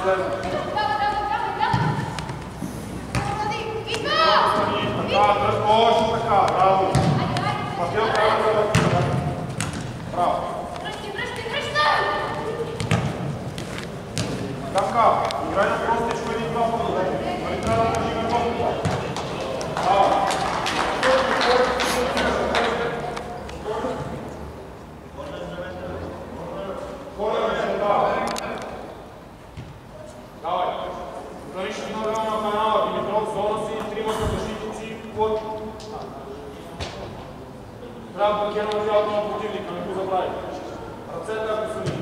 излезе. Така, дръж още така, браво. Матео трябва да завърти. Браво. Така, играй на простичко един-два пъти. Нали трябва да държи на топката? Браво. Давай. Гранична навела на канала. Димитров, зона си, тримата защитници. Трябва да блокираме цялото на противника, не го забрави. Ръцете ако са ни.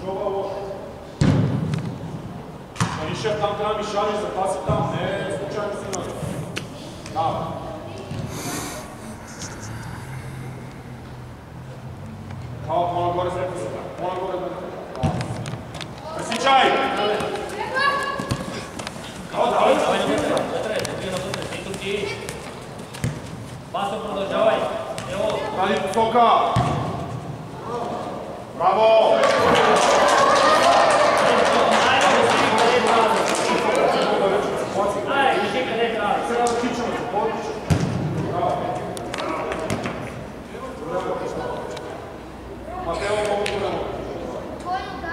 Жоба лошо. Нали шеф, там трябва да ми шариш, запаси там. Не случайно си на. Давай. Хала, по-нагоре срепа се. По-нагоре да не. Пресичай! Давай, Пасо, продължавай. Ради посока. Браво! Ай, вижи къде трябва. Сега да тичаме. Браво. Матео, много голямо.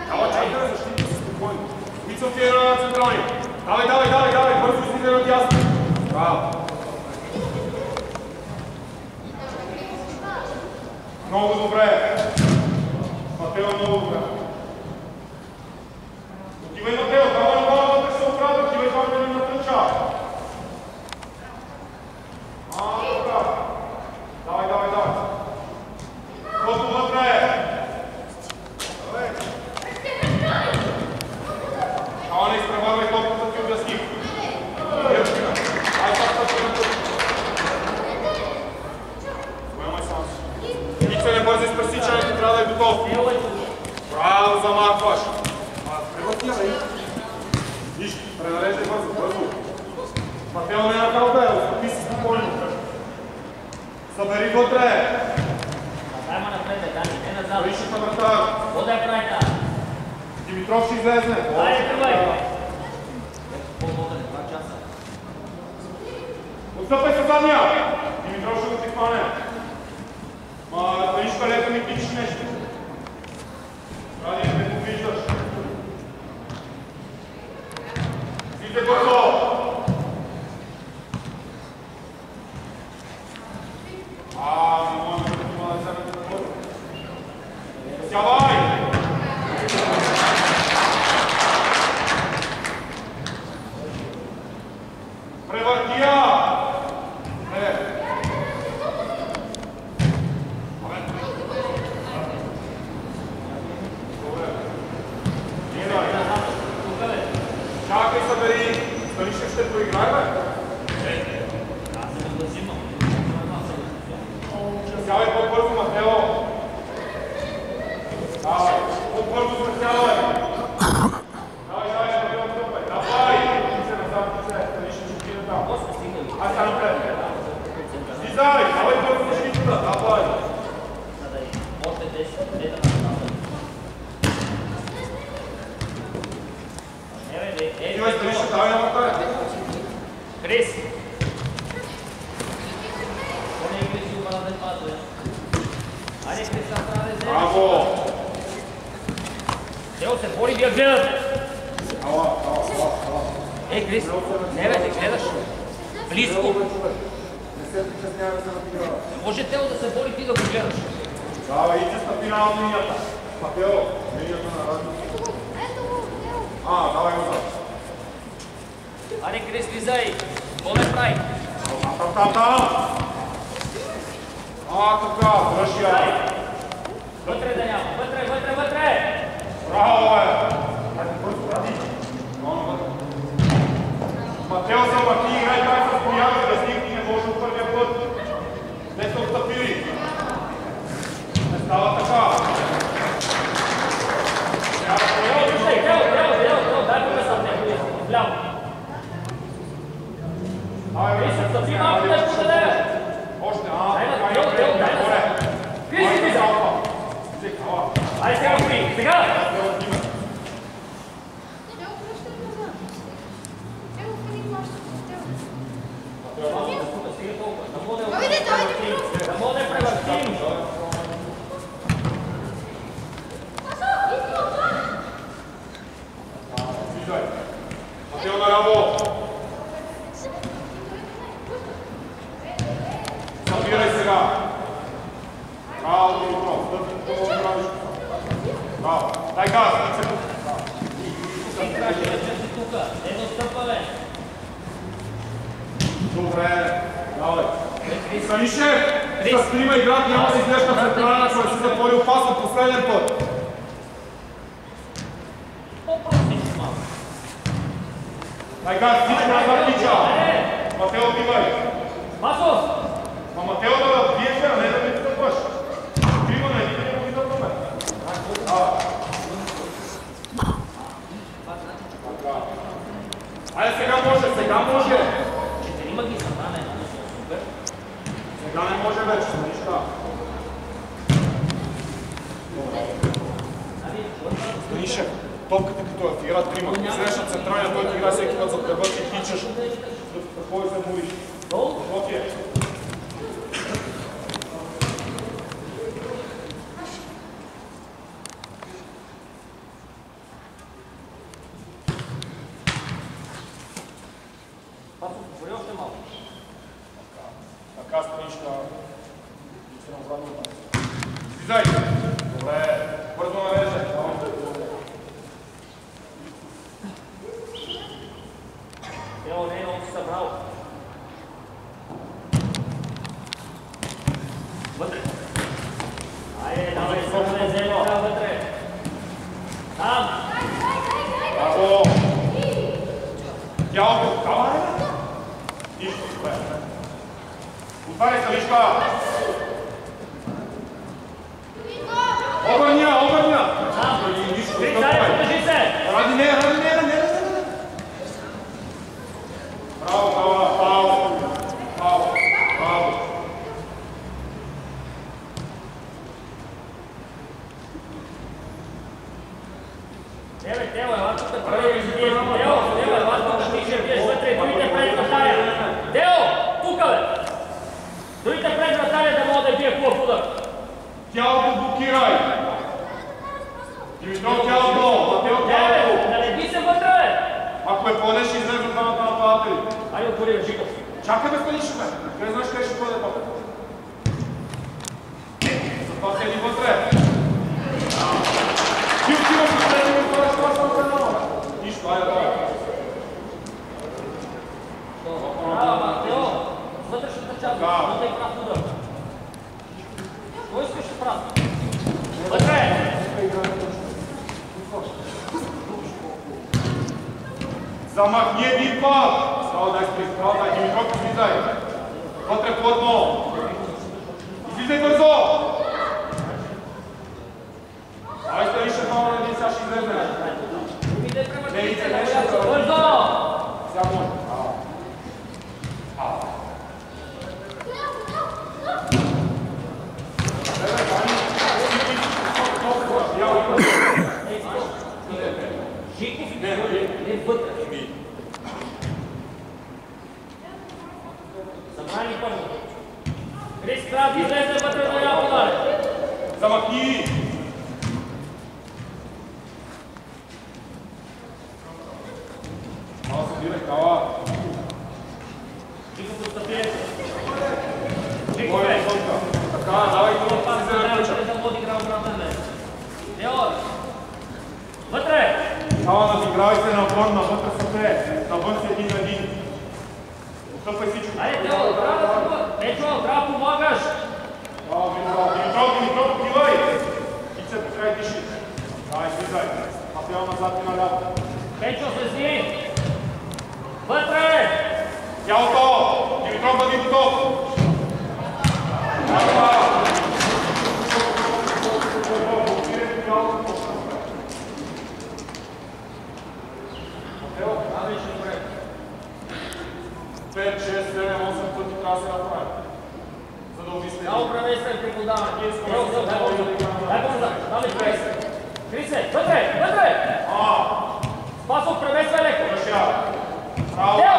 Давай, чакай, защити се спокойно. Вицов ти е на централни. Давай, бързо излизай на дясно. Браво. Много добре. Матео, много добре. Отивай, Матео, давай, да се оправя, отивай, да ни натръча. Така. Давай. Който вътре. Не изпреварвай топката, ти обясни. Ай, поемай сам си. Никой не бързи с пресичането, трябва да е готов. Браво, замахваш. Превъртивай. Виж, пренареждай бързо. Матео не е на калбел, стъпи си спокойно. Събери вътре. Дай ма напред, Дани, не назад. Вишът на врата. Вода е крайта. Димитров ще излезне. Айде, тръгвай. По-вода не, 2 часа. Отстъпай със задния. Димитров ще го ти хване. Виж където ми тичиш нещо. Ради, не го виждаш. Сите бързо. Не можем да има да вземете на бързо. Сявай! Превъртия! Чакай, събери! Станишев ще проиграе, бе? Аз се да взимам. Сявай по-бързо, Матео! Давай! По-бързо сявай! Давай, отстъпай! Давай! Ти се назад, ти се! Станишев ще отиде там. Аз там напред! Слизай! Давай бързо защитата! Давай! Още 10 лета на Идвай, Станишев, давай на върта! Крис! Поне е Крис и обрана да пазва. Айде, Крис, там трябва да вземе. Браво! Тео се бори, вие гледате! Ей, Крис! Не бе, не гледаш! Близко! Не се притеснява да се напигава. Може Тео да се бори, ти да го гледаш. Давай, иди с напина от линията. Матео, линията на радиото. Давай го зад. Айде, Крис, влизай! Какво не прави? Там! Така, дръж я. Вътре да няма! Вътре! Браво, бе! Хайде, бързо, ради. Матео се върти, играй как с бояга, да стигни, не може от първия път. Не сте отстъпили. Не става така. Тео, дай го съм не, вляво. Крис, отстъпи малко да ще подаде. Още, Тео, дай да. Крис, Айде сега, сега! Браво. Дай газ. Едно стъпване. Добре. Давай. Станишев, с трима играт няма да излезеш на централна, ако си затвори опасно последен път. По-простичи малко. Дай газ, всичко назад тича. Матео, бивай. Пасов! Ма Матео да биеш, а не да ми стъпваш. Трима на един не го видят на мен. Айде, сега може, сега може. Четирима ги събране. Супер. Сега не може вече, нищо. Станишев, топката като е в игра трима. Излезеш на централния, той игра всеки път за гърба и тичаш. Какво се молиш? Окей. Пасов, говори още малко. Така Станишка. Слизай! Добре. Бързо нареже. Ево, не е много се събрал. Вътре. Айде, давай, събране, вземи вътре. Там! Браво! Тялото, давай! Нищо, добре. Отваряй Станишка! Обърня, обърня! Покажи се! Ради не! Браво, браво! Еве, Тео, ела тук да правиш Тео, ела тук ти ще биеш вътре, другите пред вратаря. Тео, тук бе! Другите пред вратаря да мога да бие хубав удар. Тялото блокирай! Димитров тялото! Матео тялото! Да не би се вътре, бе! Ако е по-не, ще излезе от двамата нападатели. Айде, отвори, Жиков. Чакай да Станишев, бе! Къде знаеш къде ще бъде това? Затова седи вътре. Ти последни ми това, нищо, айде, давай. Матео, с вътрешната част, вътре и прав удар. Кой искаш да прави? Вътре! Замахни един път! Става дай спри, става дай, Димитров, излизай! Вътре плътно! Излизай бързо! Ай, Станишев, това на един, сега ще излезе. Бързо! Сега може. Жиков и не вътре. Събрани първо. Крис Крав излезе вътре на Японар. Замахни! Мало се дирай, кала. Жиков отстъпи. Жиков е. Така, давай това си се ръча. Да води игра обратна мен. Теор. Вътре! Кала, надигравай се навън, навътре са те. Навън си един на един. Отстъпай всичко. Айде, Теор, Печо, трябва да помагаш. Димитров, отивай! И се покрай тиши. Дай, слизай. Матео назад и наляво. Печо, слезни! Вътре! Тялото! Димитров, бъди готов! Абе, ще добре. 5, 6, 7, 8 пъти трябва да се направи. За да обмисли. Много правей се при подаване. Дай го назад. Давай, Крис. Крисе, вътре! Спасов, превесва леко. Браво! Тео!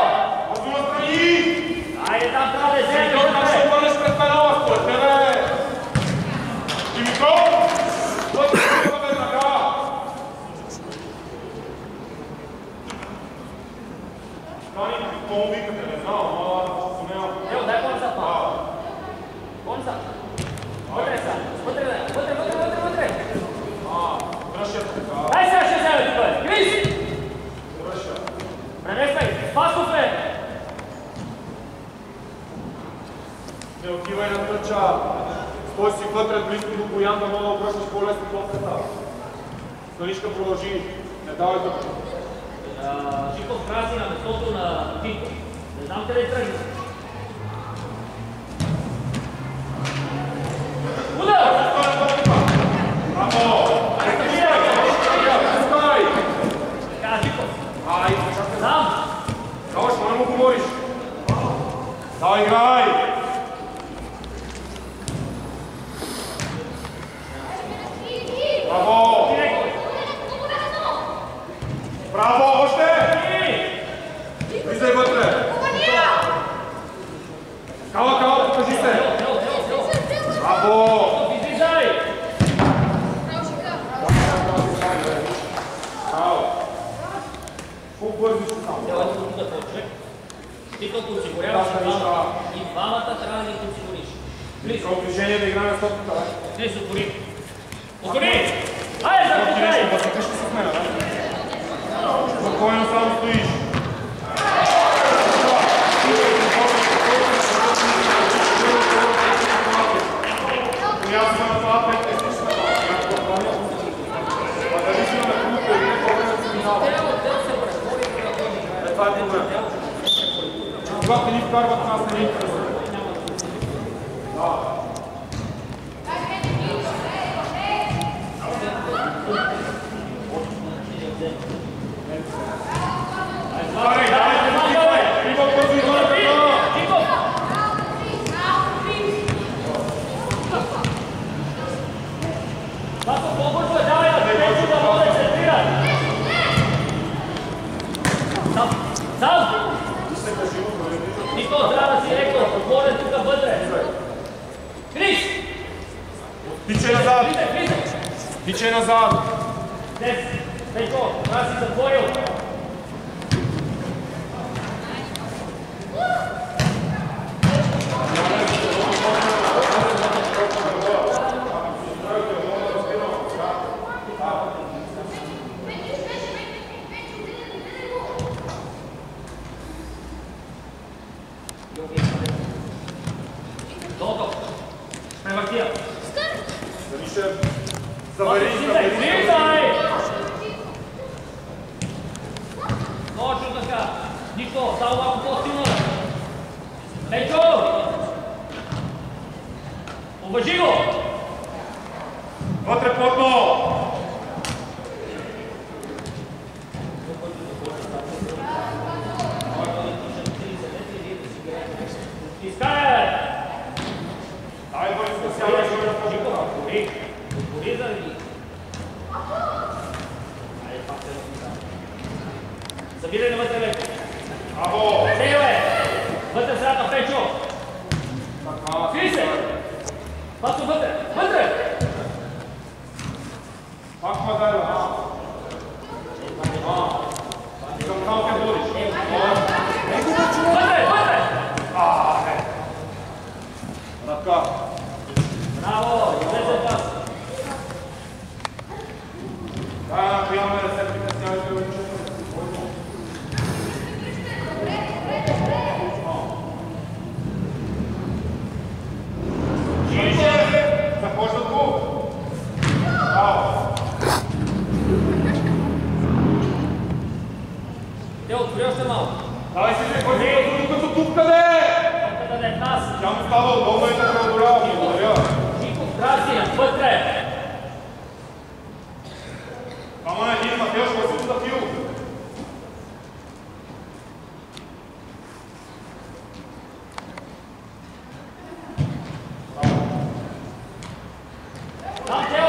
Бързо настрани! Айде, там трябва да е земе Димитров, ще вътре. обърнеш пред пенала, според тебе! Димитров! Вътре, веднага! Стани, какво му викате, не знам, ама сумея. Тео, дай по-назад малко. По-назад. Вътре са. Вътре. Добре, Отивай на тъча. Стой си вътре близко до Боян, да мога да обръщаш по-лесно топката. Станишка продължи. Не давай тъпка. Жиков краси на местото на Тинко. Не знам къде тръгне. Удар! Браво! Така, Жиков. Ай, чакай. Сам! Давай, що не му говориш? Давай, играй! Браво! Браво, още! Влизай вътре! Кала, покажи се! Браво! Излизай! Браво! Колко бързи ще там? Трябва да го да почне. Ти като осигуряваш и двамата трябва да ги осигуриш. Близо. Към движение да играем на стопката, бе. Близо, отвори. Отвори! Айде, започнай! Да се къщи с мен, бе. Спокойно само стоиш. Ясно на това 5 тестична. А дали си на клуб или не, това не се минава. Това е проблем. Когато ни вкарват, нас не ни интересува. Да. Нико, трябва да си рекал, отворен тук вътре. Крис! Тичай назад! Тичай назад! Днес, Нико, трябва да си затворил. Точно така. Нико, само малко по-силно. Печо! Уважи го! Вътре плътно! Изкарай! Дай бъде с сядаш и да кажи това. Отвори заради. Събирай на вътре, бе. Браво! Сей, бе! Вътре средата, Печо! Сви се! Пасо вътре! Вътре! Пак ма дай, бе. Към кал те водиш. Вътре! Вътре! Така. Браво! Излезе пас! Да, напояваме рецептите, снявайте вече. Започват го. Браво. Те отвори още малко. Давай си се, който е като тук къде? Тук да е нас. Тя му става удобно и да преодолява. Благодаря. Жиков, краси, вътре! Ама не, един Матеош, който си запил. Там, Тео!